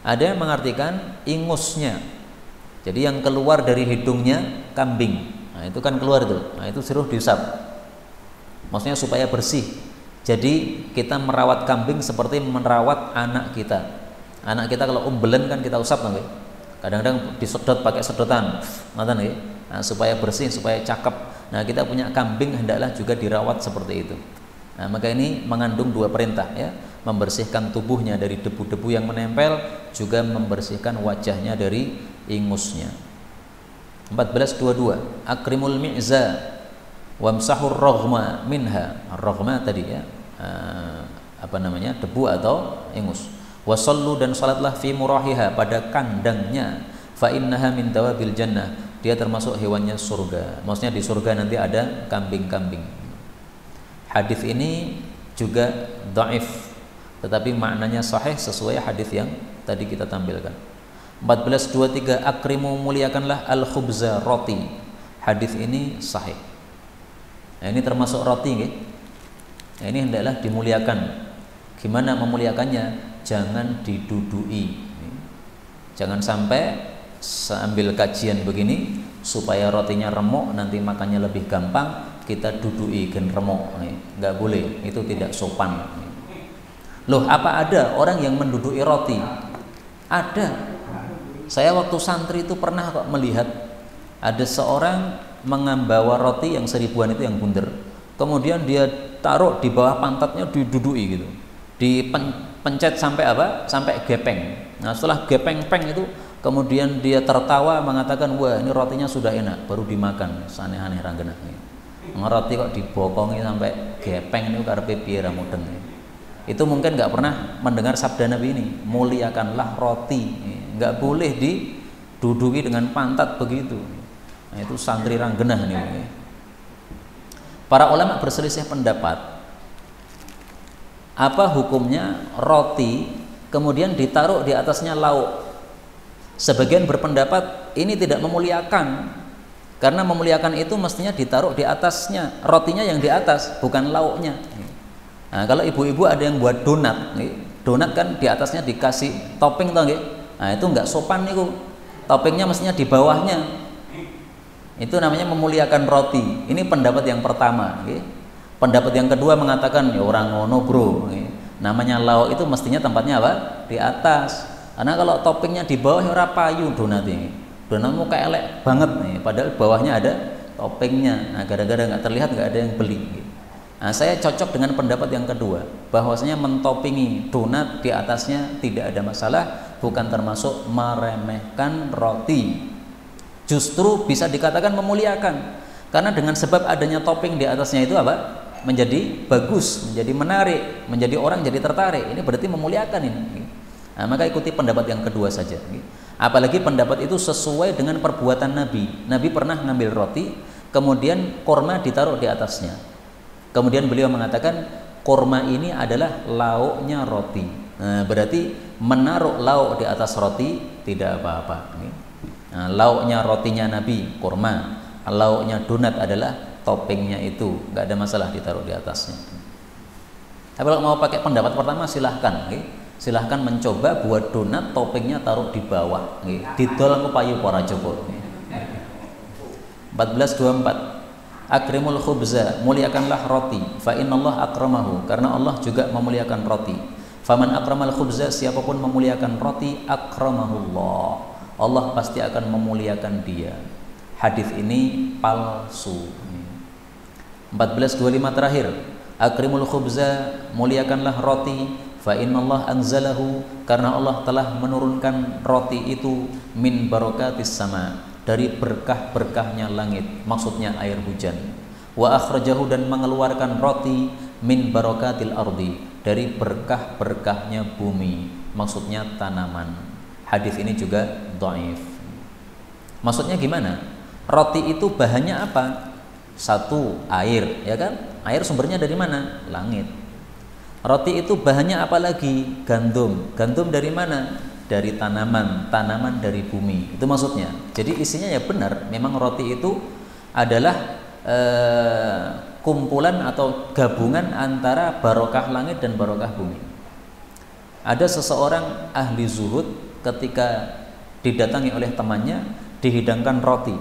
Ada yang mengartikan ingusnya, jadi yang keluar dari hidungnya kambing. Nah, itu kan keluar tuh. Nah, itu suruh diusap, maksudnya supaya bersih. Jadi kita merawat kambing seperti merawat anak kita. Anak kita kalau umbelen kan kita usap, kan? Kadang-kadang disedot pakai sedotan, nah, supaya bersih, supaya cakep. Nah, kita punya kambing hendaklah juga dirawat seperti itu. Nah, maka ini mengandung dua perintah, ya, membersihkan tubuhnya dari debu-debu yang menempel, juga membersihkan wajahnya dari ingusnya. 14:22. Akrimul mi'za wamsahur roghma minha. Roghma tadi, ya, debu atau ingus. Wasallu, dan salatlah fi murahiha, pada kandangnya. Fa innaha min dawabil jannah, dia termasuk hewannya surga. Maksudnya di surga nanti ada kambing-kambing. Hadis ini juga dhaif, tetapi maknanya sahih sesuai hadis yang tadi kita tampilkan. 14:23. Akrimu, muliakanlah al-khubza, roti. Hadis ini sahih. Nah, ini termasuk roti, nggih. Nah, ini hendaklah dimuliakan. Gimana memuliakannya? Jangan didudui. Jangan sampai sambil kajian begini supaya rotinya remuk, nanti makannya lebih gampang, kita dudui gen remuk. Nggak boleh, itu tidak sopan. Loh, apa ada orang yang mendudui roti? Ada. Saya waktu santri itu pernah kok melihat ada seorang membawa roti yang 1000-an itu yang bunder, kemudian dia taruh di bawah pantatnya, didudui gitu, dipencet sampai apa? Sampai gepeng. Nah, setelah gepeng-peng itu, kemudian dia tertawa mengatakan, wah, ini rotinya sudah enak, baru dimakan. Aneh-aneh rangenah. Roti kok dibokongi sampai gepeng, itu karepe piye ra mudeng. Itu mungkin nggak pernah mendengar sabda Nabi ini, muliakanlah roti. Nggak boleh didudui dengan pantat begitu. Nah, itu santri ranggenah nih. Para ulama berselisih pendapat, apa hukumnya roti kemudian ditaruh di atasnya lauk. Sebagian berpendapat ini tidak memuliakan, karena memuliakan itu mestinya ditaruh di atasnya, rotinya yang di atas, bukan lauknya. Nah, kalau ibu-ibu ada yang buat donat, donat kan di atasnya dikasih topping, toh, nggih. Nah, itu nggak sopan nih, toppingnya mestinya di bawahnya. Itu namanya memuliakan roti. Ini pendapat yang pertama. Pendapat yang kedua mengatakan, ya orang ngono bro. Namanya lauk itu mestinya tempatnya apa? Di atas. Karena kalau toppingnya di bawah, ora payu donat ini. Donatmu kayak elek banget nih. Padahal bawahnya ada toppingnya. Nah, gara-gara nggak terlihat nggak ada yang beli. Nah, saya cocok dengan pendapat yang kedua, bahwasanya mentopingi donat di atasnya tidak ada masalah, bukan termasuk meremehkan roti. Justru bisa dikatakan memuliakan, karena dengan sebab adanya topping di atasnya itu apa? Menjadi bagus, menjadi menarik, menjadi orang jadi tertarik. Ini berarti memuliakan ini. Nah, maka ikuti pendapat yang kedua saja. Apalagi pendapat itu sesuai dengan perbuatan Nabi. Nabi pernah ngambil roti, kemudian korma ditaruh di atasnya. Kemudian beliau mengatakan korma ini adalah lauknya roti. Nah, berarti menaruh lauk di atas roti tidak apa-apa. Nah, lauknya rotinya Nabi korma, lauknya donat adalah toppingnya itu, nggak ada masalah ditaruh di atasnya. Tapi kalau mau pakai pendapat pertama silahkan, silahkan mencoba buat donat toppingnya taruh di bawah, didol ke payu para Joko. 1424. Akrimul khubza, muliakanlah roti, fa innallah akramahu, karena Allah juga memuliakan roti. Faman akramal khubza, siapapun memuliakan roti, akramahullah, Allah pasti akan memuliakan dia. Hadis ini palsu. 1425 terakhir. Akrimul khubza, muliakanlah roti, fa innallah anzalahu, karena Allah telah menurunkan roti itu min barakatis sama, dari berkah-berkahnya langit, maksudnya air hujan. Wa akhrajahu, dan mengeluarkan roti min barakatil ardi, dari berkah-berkahnya bumi, maksudnya tanaman. Hadis ini juga dhaif. Maksudnya gimana? Roti itu bahannya apa? Satu, air, ya kan? Air sumbernya dari mana? Langit. Roti itu bahannya apa lagi? Gandum. Gandum dari mana? Dari tanaman, tanaman dari bumi. Itu maksudnya. Jadi isinya ya benar, memang roti itu adalah kumpulan atau gabungan antara barokah langit dan barokah bumi. Ada seseorang ahli zuhud ketika didatangi oleh temannya, dihidangkan roti.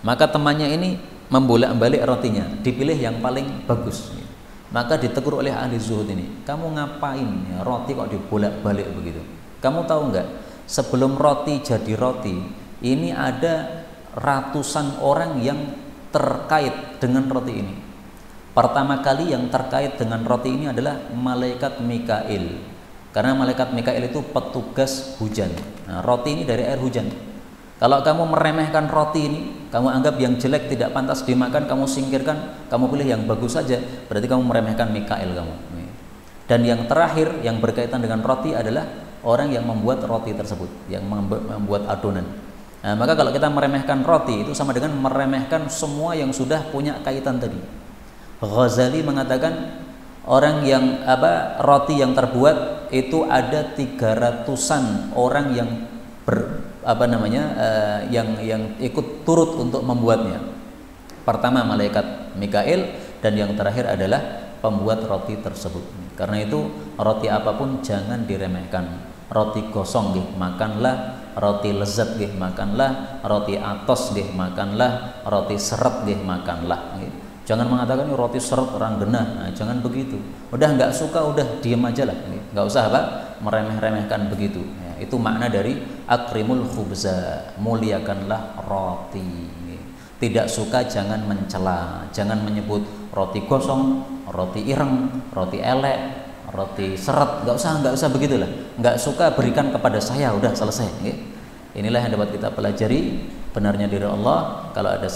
Maka temannya ini membolak-balik rotinya, dipilih yang paling bagus. Maka ditegur oleh ahli zuhud ini, kamu ngapain ya, roti kok dibolak-balik begitu? Kamu tahu nggak, sebelum roti jadi roti, ini ada ratusan orang yang terkait dengan roti ini. Pertama kali yang terkait dengan roti ini adalah malaikat Mikail, karena malaikat Mikail itu petugas hujan. Nah, roti ini dari air hujan. Kalau kamu meremehkan roti ini, kamu anggap yang jelek tidak pantas dimakan, kamu singkirkan, kamu pilih yang bagus saja, berarti kamu meremehkan Mikail kamu. Dan yang terakhir yang berkaitan dengan roti adalah orang yang membuat roti tersebut, yang membuat adonan. Nah, maka kalau kita meremehkan roti, itu sama dengan meremehkan semua yang sudah punya kaitan tadi. Ghazali mengatakan orang yang roti yang terbuat itu ada 300-an orang yang yang ikut turut untuk membuatnya. Pertama malaikat Mikail, dan yang terakhir adalah pembuat roti tersebut. Karena itu roti apapun jangan diremehkan. Roti gosong nggih makanlah, roti lezat nggih makanlah, roti atos nggih makanlah, roti seret nggih makanlah. Jangan mengatakan roti seret orang genah. Nah, jangan begitu. Udah nggak suka, udah diem aja lah. Nggak usah meremeh-remehkan begitu. Ya, itu makna dari akrimul khubza, muliakanlah roti. Tidak suka jangan mencela, jangan menyebut roti gosong, roti ireng, roti elek, roti seret, nggak usah begitulah. Nggak suka berikan kepada saya, udah selesai. Inilah yang dapat kita pelajari, benarnya dari Allah. Kalau ada